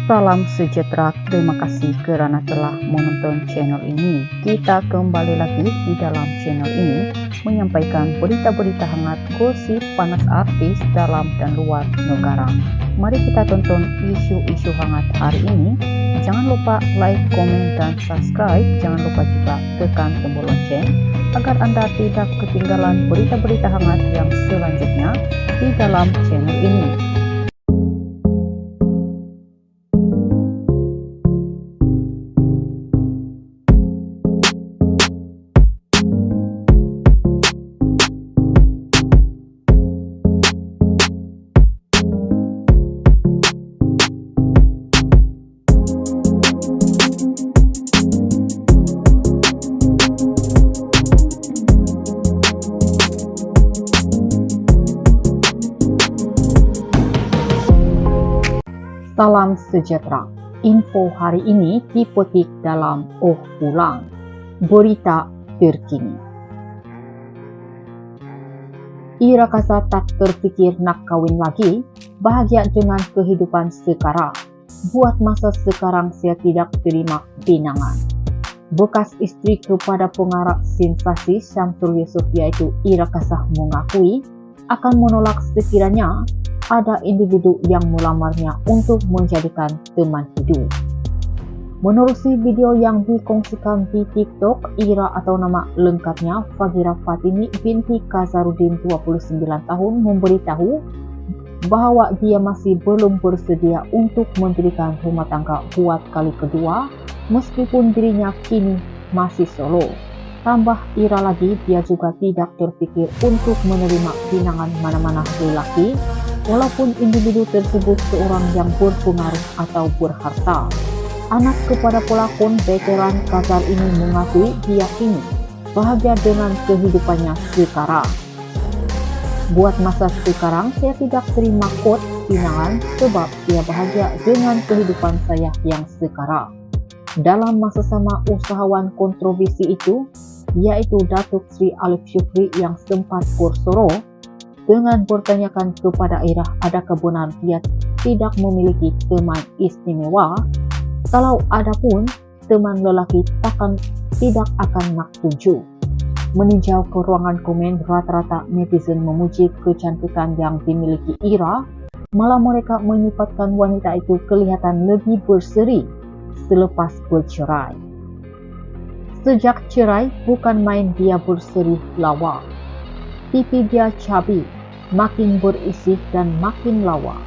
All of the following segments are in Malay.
Salam sejahtera, terima kasih karena telah menonton channel ini. Kita kembali lagi di dalam channel ini menyampaikan berita-berita hangat, gosip panas artis dalam dan luar negara. Mari kita tonton isu-isu hangat hari ini. Jangan lupa like, komen, dan subscribe. Jangan lupa juga tekan tombol lonceng agar Anda tidak ketinggalan berita-berita hangat yang selanjutnya di dalam channel ini. Salam sejahtera. Info hari ini dipetik dalam Oh Pulang. Berita terkini. Ira Kasar tak terpikir nak kawin lagi, bahagia dengan kehidupan sekarang. Buat masa sekarang saya tidak terima pinangan. Bekas istri kepada pengarah sensasi Syamsul Yusuf yaitu Ira Kasar mengakui akan menolak sekiranya ada individu yang melamarnya untuk menjadikan teman hidup. Menerusi video yang dikongsikan di TikTok, Ira atau nama lengkapnya Fagira Fatimi binti Kazaruddin 29 tahun memberitahu bahwa dia masih belum bersedia untuk mendirikan rumah tangga buat kali kedua meskipun dirinya kini masih solo. Tambah Ira lagi, dia juga tidak terpikir untuk menerima pinangan mana-mana lelaki walaupun individu tersebut seorang yang berpengaruh atau berharta. Anak kepada pelakon veteran Kasar ini mengakui dia kini bahagia dengan kehidupannya sekarang. Buat masa sekarang saya tidak terima quote pinangan sebab saya bahagia dengan kehidupan saya yang sekarang. Dalam masa sama usahawan kontroversi itu, yaitu Datuk Sri Alif Syukri yang sempat bersoro dengan bertanyakan kepada Ira adakah benar dia tidak memiliki teman istimewa, kalau ada pun teman lelaki tidak akan nak tunjuk. Meninjau ke ruangan komen, rata-rata netizen memuji kecantikan yang dimiliki Ira, malah mereka menyifatkan wanita itu kelihatan lebih berseri selepas bercerai. Sejak cerai bukan main dia berseri lawa. Pipi dia cabi, makin berisi dan makin lawa.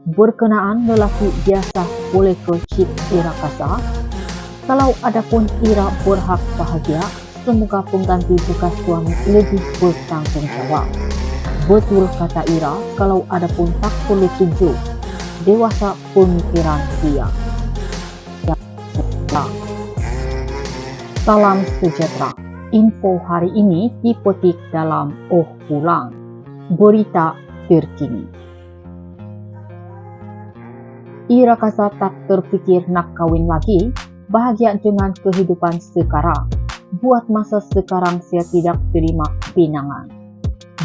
Berkenaan lelaki biasa boleh ke Cik Ira Kasar. Kalau adapun Ira berhak bahagia, semoga pengganti bekas suami lebih bertanggung jawab. Betul kata Ira, kalau adapun tak perlu tunjuk. Dewasa pemikiran dia. Salam sejahtera. Info hari ini dipetik dalam Oh Pulang. Berita terkini. Ira Kasar tak terpikir nak kawin lagi, bahagia dengan kehidupan sekarang. Buat masa sekarang saya tidak terima pinangan.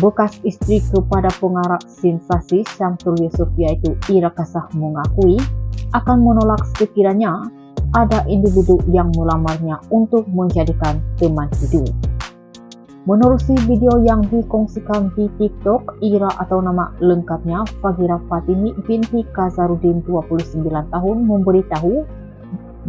Bekas istri kepada pengarah sensasi Syamsul Yusuf yaitu Ira Kasar mengakui akan menolak sekiranya ada individu yang melamarnya untuk menjadikan teman hidup. Menerusi video yang dikongsikan di TikTok, Ira atau nama lengkapnya Fagira Fatimi binti Kazaruddin 29 tahun memberitahu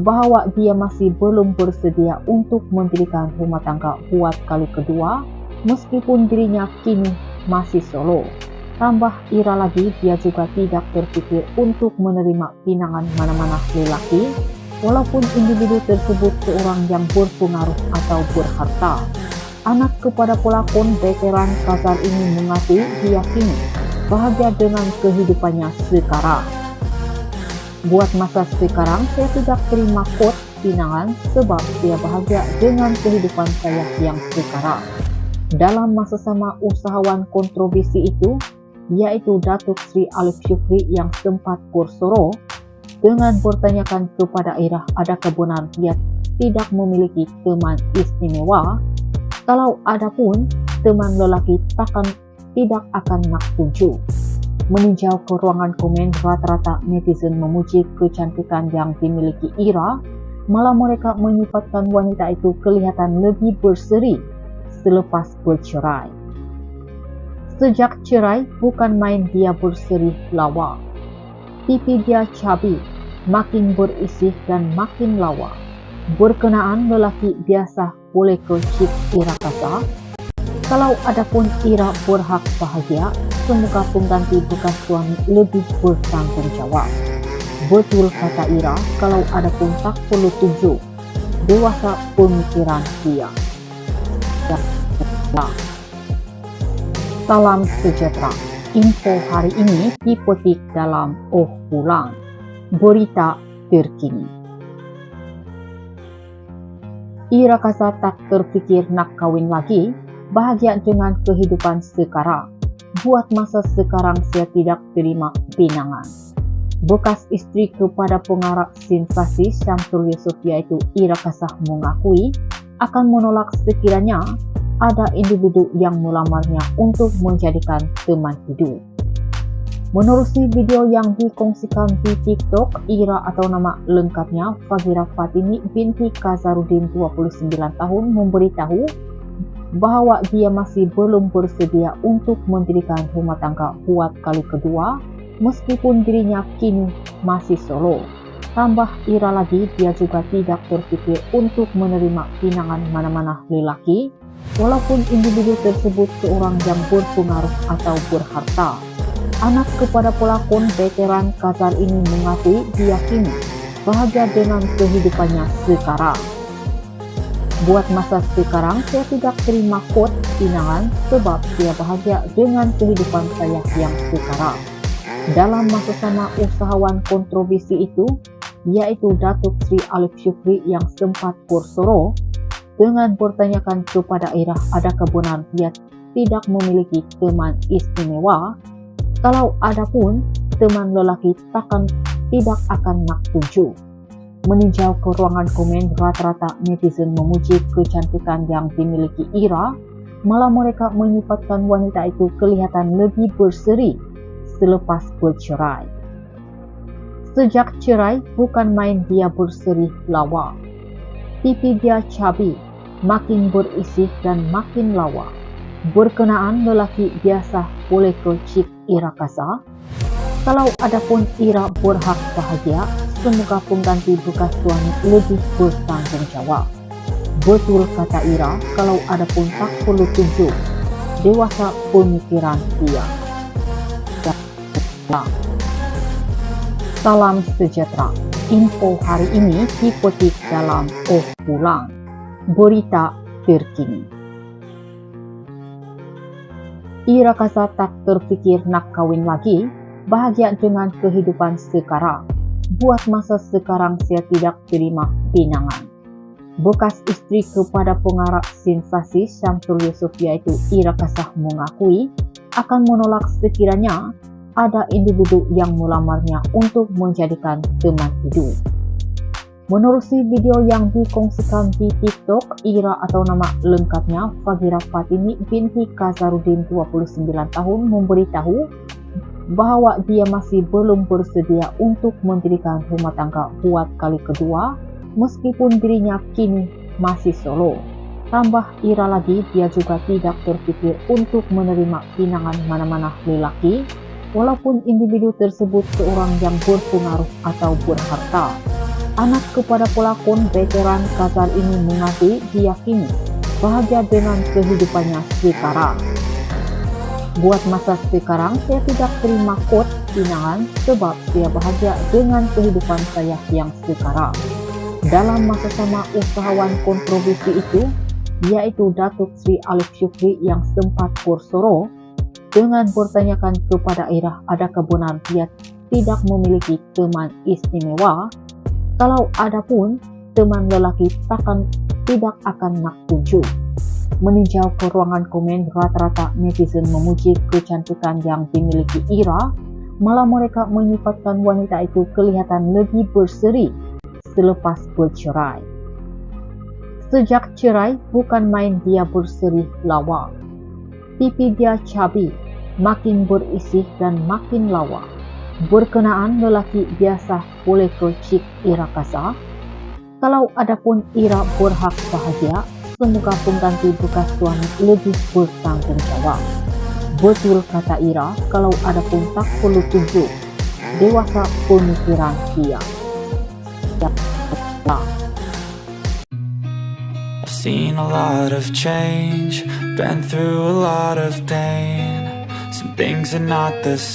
bahwa dia masih belum bersedia untuk mendirikan rumah tangga buat kali kedua meskipun dirinya kini masih solo. Tambah Ira lagi, dia juga tidak terpikir untuk menerima pinangan mana-mana lelaki walaupun individu tersebut seorang yang berpengaruh atau berharta. Anak kepada pelakon veteran Kasar ini mengakui dia kini bahagia dengan kehidupannya sekarang. Buat masa sekarang saya tidak terima quote pinangan sebab saya bahagia dengan kehidupan saya yang sekarang. Dalam masa sama usahawan kontroversi itu, yaitu Datuk Sri Alif Syukri yang sempat bersoro dengan bertanyakan kepada Ira adakah benar dia tidak memiliki teman istimewa, kalau ada pun teman lelaki tidak akan nak tunjuk. Meninjau ke ruangan komen, rata-rata netizen memuji kecantikan yang dimiliki Ira, malah mereka menyifatkan wanita itu kelihatan lebih berseri selepas bercerai. Sejak cerai, bukan main dia berseri lawa. Pipi dia cabi, makin berisi dan makin lawa. Berkenaan lelaki biasa boleh ke cip Ira kata, kalau adapun Ira berhak bahagia, semoga pengganti bekas suami lebih bertanggung jawab. Betul kata Ira, kalau adapun tak perlu tunjuk, dewasa pemikiran dia. Salam sejahtera. Info hari ini dipetik dalam Oh Pulang, berita terkini. Ira Kasa tak terfikir nak kawin lagi, bahagia dengan kehidupan sekarang. Buat masa sekarang saya tidak terima pinangan. Bekas istri kepada pengarah sensasi Syamsul Yusuf yaitu Ira Kasa mengakui akan menolak sekiranya ada individu yang melamarnya untuk menjadikan teman hidup. Menerusi video yang dikongsikan di TikTok, Ira atau nama lengkapnya Fagira Fatimi binti Kazarudin 29 tahun memberitahu bahwa dia masih belum bersedia untuk mendirikan rumah tangga buat kali kedua meskipun dirinya kini masih solo. Tambah Ira lagi, dia juga tidak terpikir untuk menerima pinangan mana-mana lelaki walaupun individu tersebut seorang yang berpengaruh atau berharta. Anak kepada pelakon veteran Kazar ini mengakui dia kini bahagia dengan kehidupannya sekarang. Buat masa sekarang saya tidak terima quote pinangan sebab saya bahagia dengan kehidupan saya yang sekarang. Dalam masa sama usahawan kontroversi itu, yaitu Datuk Sri Alif Syukri yang sempat bersoro dengan bertanyakan kepada Ira ada kebenaran dia tidak memiliki teman istimewa. Kalau ada pun, teman lelaki tidak akan nak tunjuk. Meninjau ke ruangan komen, rata-rata netizen memuji kecantikan yang dimiliki Ira, malah mereka menyifatkan wanita itu kelihatan lebih berseri selepas bercerai. Sejak cerai, bukan main dia berseri lawa. Pipi dia cabi, makin berisi dan makin lawa. Berkenaan lelaki biasa boleh ke cip Ira Kasa, kalau adapun Ira berhak bahagia, semoga pengganti bekas suami lebih bertanggung jawab. Betul kata Ira, kalau adapun tak perlu tunjuk, dewasa pemikiran dia. Salam sejahtera. Info hari ini dipetik dalam Oh Pulang, berita terkini. Ira Kasa tak terfikir nak kawin lagi, bahagia dengan kehidupan sekarang. Buat masa sekarang saya tidak terima pinangan. Bekas istri kepada pengarah sensasi Syamsul Yusuf yaitu Ira Kasa mengakui akan menolak sekiranya ada individu yang melamarnya untuk menjadikan teman hidup. Menerusi video yang dikongsikan di TikTok, Ira atau nama lengkapnya Fagira Fatimi binti Kazarudin 29 tahun memberitahu bahwa dia masih belum bersedia untuk mendirikan rumah tangga buat kali kedua meskipun dirinya kini masih solo. Tambah Ira lagi, dia juga tidak terpikir untuk menerima pinangan mana-mana lelaki walaupun individu tersebut seorang yang berpengaruh atau berharta. Anak kepada pelakon veteran Kazar ini mengakui dia kini bahagia dengan kehidupannya sekarang. Buat masa sekarang saya tidak terima quote pinangan sebab saya bahagia dengan kehidupan saya yang sekarang. Dalam masa sama usahawan kontroversi itu, yaitu Datuk Sri Alif Syukri yang sempat bersoro dengan bertanyakan kepada Ira ada kebenaran dia tidak memiliki teman istimewa. Kalau ada pun, teman lelaki tidak akan nak tunjuk. Meninjau ke ruangan komen, rata-rata netizen memuji kecantikan yang dimiliki Ira, malah mereka menyifatkan wanita itu kelihatan lebih berseri selepas bercerai. Sejak cerai, bukan main dia berseri lawa. Pipi dia cabi, makin berisi dan makin lawa. Berkenaan lelaki biasa boleh cik Ira kasar. Kalau adapun Ira berhak bahagia, semoga pengganti bekas suami lebih bertanggung jawab. Betul kata Ira, kalau adapun tak perlu tunjuk. Dewasa pemikiran dia. I've seen a lot of change, been through a lot of pain. Some things are not the same.